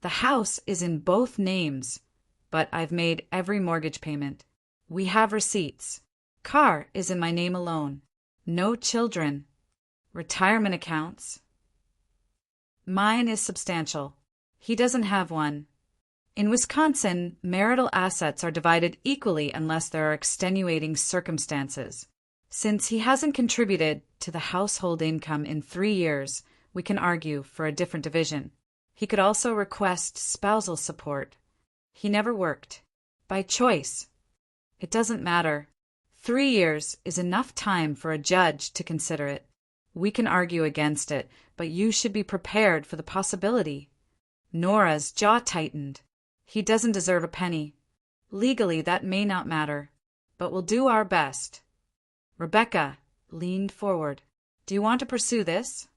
The house is in both names, but I've made every mortgage payment. We have receipts. Car is in my name alone. No children. Retirement accounts. Mine is substantial. He doesn't have one. In Wisconsin, marital assets are divided equally unless there are extenuating circumstances. Since he hasn't contributed to the household income in 3 years, we can argue for a different division. He could also request spousal support. He never worked. By choice. It doesn't matter. 3 years is enough time for a judge to consider it. We can argue against it, but you should be prepared for the possibility. Nora's jaw tightened. He doesn't deserve a penny. Legally, that may not matter, but we'll do our best. Rebecca leaned forward. Do you want to pursue this?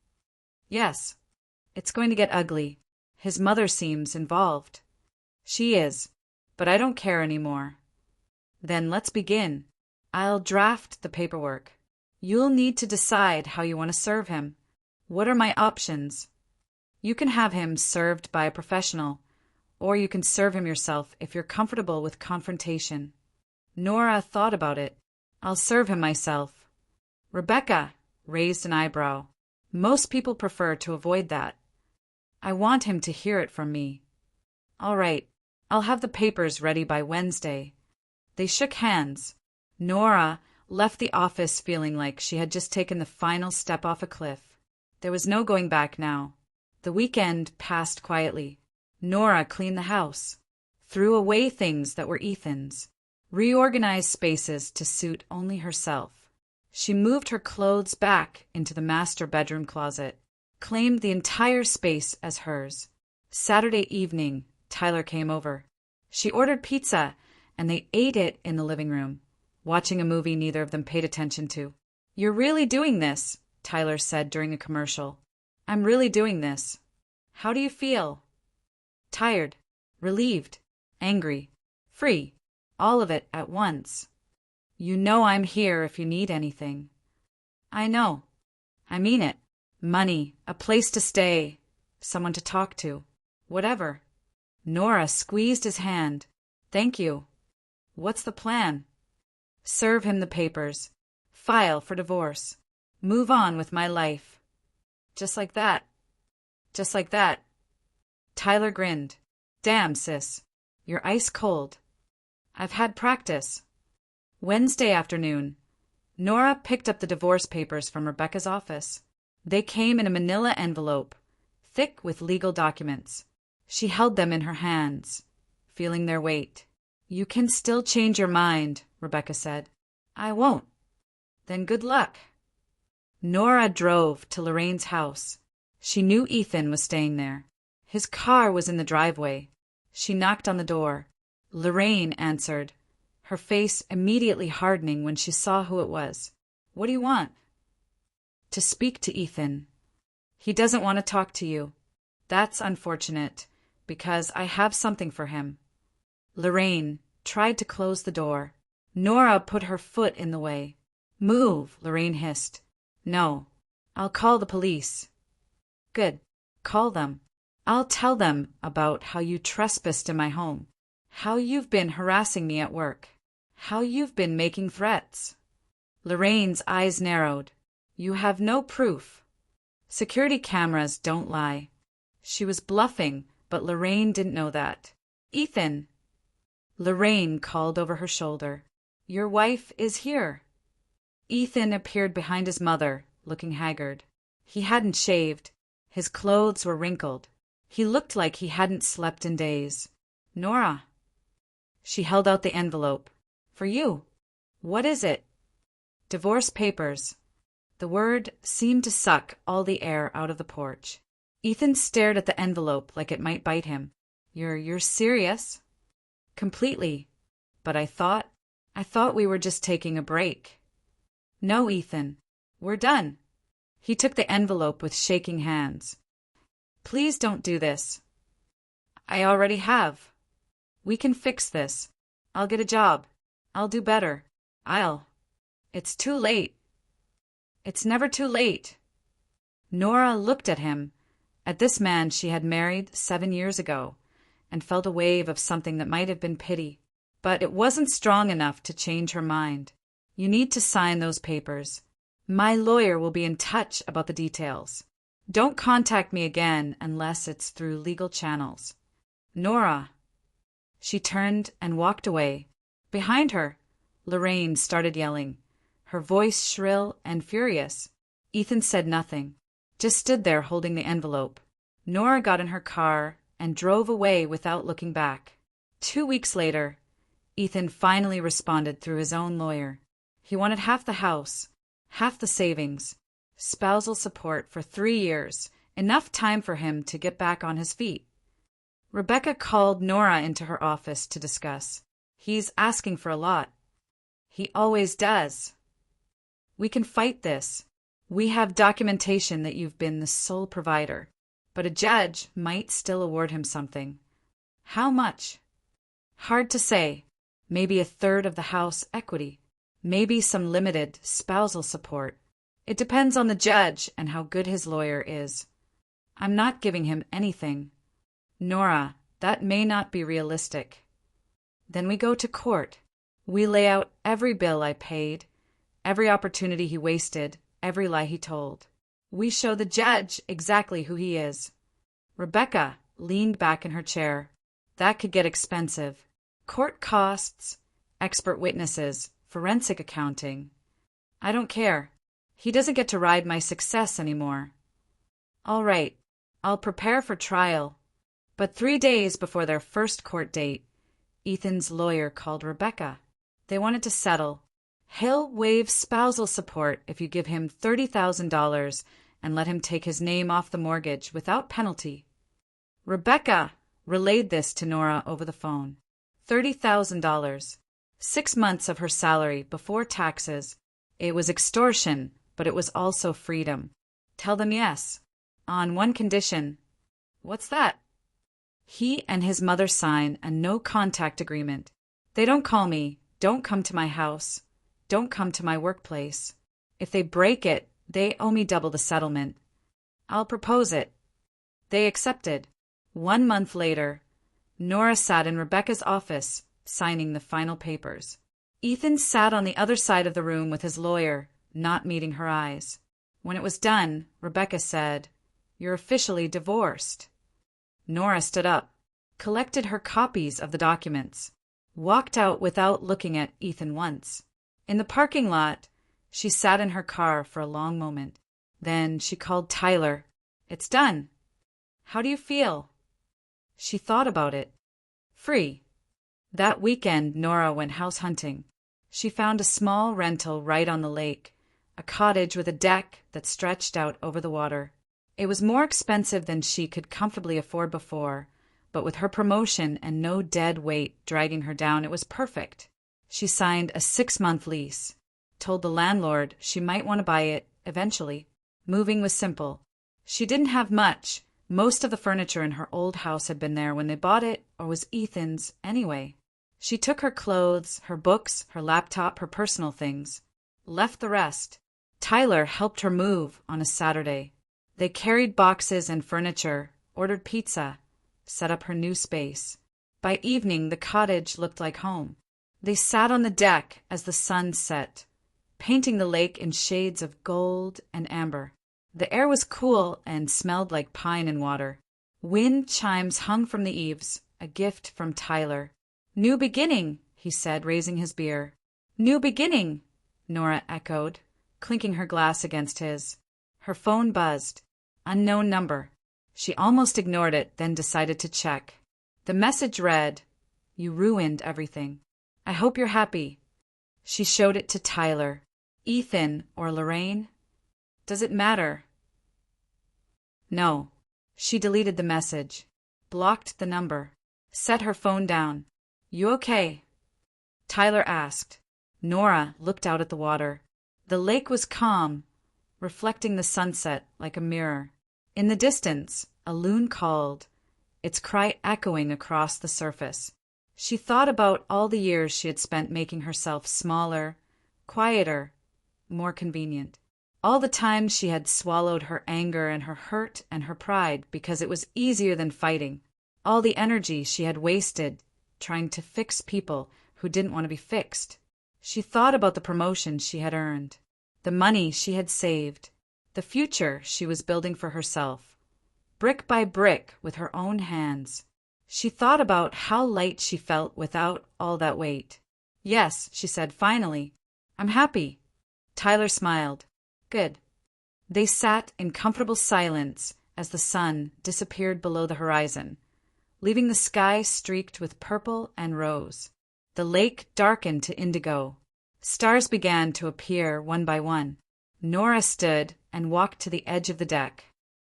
Yes. It's going to get ugly. His mother seems involved. She is, but I don't care anymore. Then let's begin. I'll draft the paperwork. You'll need to decide how you want to serve him. What are my options? You can have him served by a professional, or you can serve him yourself if you're comfortable with confrontation. Nora thought about it. I'll serve him myself. Rebecca raised an eyebrow. Most people prefer to avoid that. I want him to hear it from me. All right, I'll have the papers ready by Wednesday. They shook hands. Nora left the office feeling like she had just taken the final step off a cliff. There was no going back now. The weekend passed quietly. Nora cleaned the house, threw away things that were Ethan's, reorganized spaces to suit only herself. She moved her clothes back into the master bedroom closet, claimed the entire space as hers. Saturday evening, Tyler came over. She ordered pizza, and they ate it in the living room, watching a movie neither of them paid attention to. You're really doing this, Tyler said during a commercial. I'm really doing this. How do you feel? Tired, relieved, angry, free, all of it at once. You know I'm here if you need anything. I know. I mean it. Money, a place to stay, someone to talk to, whatever. Nora squeezed his hand. Thank you. What's the plan? Serve him the papers. File for divorce. Move on with my life. Just like that. Just like that. Tyler grinned. Damn, sis. You're ice cold. I've had practice. Wednesday afternoon, Nora picked up the divorce papers from Rebecca's office. They came in a manila envelope, thick with legal documents. She held them in her hands, feeling their weight. "You can still change your mind," Rebecca said. "I won't." "Then good luck." Nora drove to Lorraine's house. She knew Ethan was staying there. His car was in the driveway. She knocked on the door. Lorraine answered, her face immediately hardening when she saw who it was. "What do you want?" "To speak to Ethan." "He doesn't want to talk to you." "That's unfortunate, because I have something for him." Lorraine tried to close the door. Nora put her foot in the way. "Move," Lorraine hissed. "No. I'll call the police." "Good. Call them. I'll tell them about how you trespassed in my home, how you've been harassing me at work, how you've been making threats." Lorraine's eyes narrowed. "You have no proof." "Security cameras don't lie." She was bluffing, but Lorraine didn't know that. "Ethan!" Lorraine called over her shoulder. "Your wife is here." Ethan appeared behind his mother, looking haggard. He hadn't shaved. His clothes were wrinkled. He looked like he hadn't slept in days. "Nora." She held out the envelope. "For you." "What is it?" "Divorce papers." The word seemed to suck all the air out of the porch. Ethan stared at the envelope like it might bite him. You're serious?" "Completely. But I thought we were just taking a break." "No, Ethan. We're done." He took the envelope with shaking hands. "Please don't do this." "I already have." "We can fix this. I'll get a job. I'll do better. It's too late." "It's never too late." Nora looked at him, at this man she had married 7 years ago, and felt a wave of something that might have been pity. But it wasn't strong enough to change her mind. "You need to sign those papers. My lawyer will be in touch about the details. Don't contact me again unless it's through legal channels." "Nora." She turned and walked away. Behind her, Lorraine started yelling, her voice shrill and furious. Ethan said nothing, just stood there holding the envelope. Nora got in her car and drove away without looking back. 2 weeks later, Ethan finally responded through his own lawyer. He wanted half the house, half the savings, spousal support for 3 years, enough time for him to get back on his feet. Rebecca called Nora into her office to discuss. "He's asking for a lot." "He always does." "We can fight this. We have documentation that you've been the sole provider, but a judge might still award him something." "How much?" "Hard to say. Maybe a third of the house equity. Maybe some limited spousal support. It depends on the judge and how good his lawyer is." "I'm not giving him anything." "Nora, that may not be realistic." "Then we go to court. We lay out every bill I paid, every opportunity he wasted, every lie he told. We show the judge exactly who he is." Rebecca leaned back in her chair. "That could get expensive. Court costs, expert witnesses, forensic accounting." "I don't care. He doesn't get to ride my success anymore." "All right, I'll prepare for trial." But 3 days before their first court date, Ethan's lawyer called Rebecca. They wanted to settle. "He'll waive spousal support if you give him $30,000 and let him take his name off the mortgage without penalty." Rebecca relayed this to Nora over the phone. $30,000. 6 months of her salary before taxes. It was extortion, but it was also freedom. "Tell them yes. On one condition." "What's that?" "He and his mother sign a no-contact agreement. They don't call me, don't come to my house, don't come to my workplace. If they break it, they owe me double the settlement. I'll propose it." They accepted. 1 month later, Nora sat in Rebecca's office, signing the final papers. Ethan sat on the other side of the room with his lawyer, not meeting her eyes. When it was done, Rebecca said, "You're officially divorced." Nora stood up, collected her copies of the documents, walked out without looking at Ethan once. In the parking lot, she sat in her car for a long moment. Then she called Tyler. "It's done." How do you feel? She thought about it. Free. That weekend, Nora went house hunting. She found a small rental right on the lake, a cottage with a deck that stretched out over the water. It was more expensive than she could comfortably afford before, but with her promotion and no dead weight dragging her down, it was perfect. She signed a 6-month lease, told the landlord she might want to buy it eventually. Moving was simple. She didn't have much. Most of the furniture in her old house had been there when they bought it, or was Ethan's anyway. She took her clothes, her books, her laptop, her personal things, left the rest. Tyler helped her move on a Saturday. They carried boxes and furniture, ordered pizza, set up her new space. By evening, the cottage looked like home. They sat on the deck as the sun set, painting the lake in shades of gold and amber. The air was cool and smelled like pine and water. Wind chimes hung from the eaves, a gift from Tyler. "New beginning," he said, raising his beer. "New beginning," Nora echoed, clinking her glass against his. Her phone buzzed. Unknown number. She almost ignored it, then decided to check. The message read, "You ruined everything. I hope you're happy." She showed it to Tyler. "Ethan or Lorraine? Does it matter?" No. She deleted the message, blocked the number, set her phone down. "You okay?" Tyler asked. Nora looked out at the water. The lake was calm, reflecting the sunset like a mirror. In the distance, a loon called, its cry echoing across the surface. She thought about all the years she had spent making herself smaller, quieter, more convenient. All the time she had swallowed her anger and her hurt and her pride because it was easier than fighting. All the energy she had wasted trying to fix people who didn't want to be fixed. She thought about the promotion she had earned, the money she had saved, the future she was building for herself, brick by brick with her own hands. She thought about how light she felt without all that weight. "Yes," she said finally, "I'm happy." Tyler smiled. "Good." They sat in comfortable silence as the sun disappeared below the horizon, leaving the sky streaked with purple and rose. The lake darkened to indigo. Stars began to appear one by one. Nora stood and walked to the edge of the deck.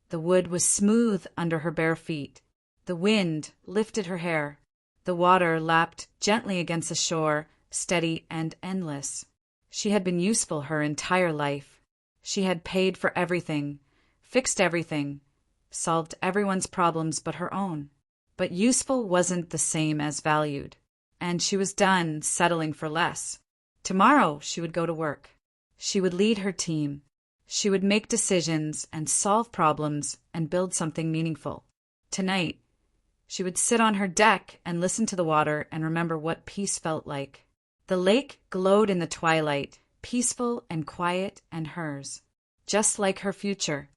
The wood was smooth under her bare feet. The wind lifted her hair. The water lapped gently against the shore, steady and endless. She had been useful her entire life. She had paid for everything, fixed everything, solved everyone's problems but her own. But useful wasn't the same as valued, and she was done settling for less. Tomorrow she would go to work. She would lead her team. She would make decisions and solve problems and build something meaningful. Tonight, she would sit on her deck and listen to the water and remember what peace felt like. The lake glowed in the twilight, peaceful and quiet and hers, just like her future.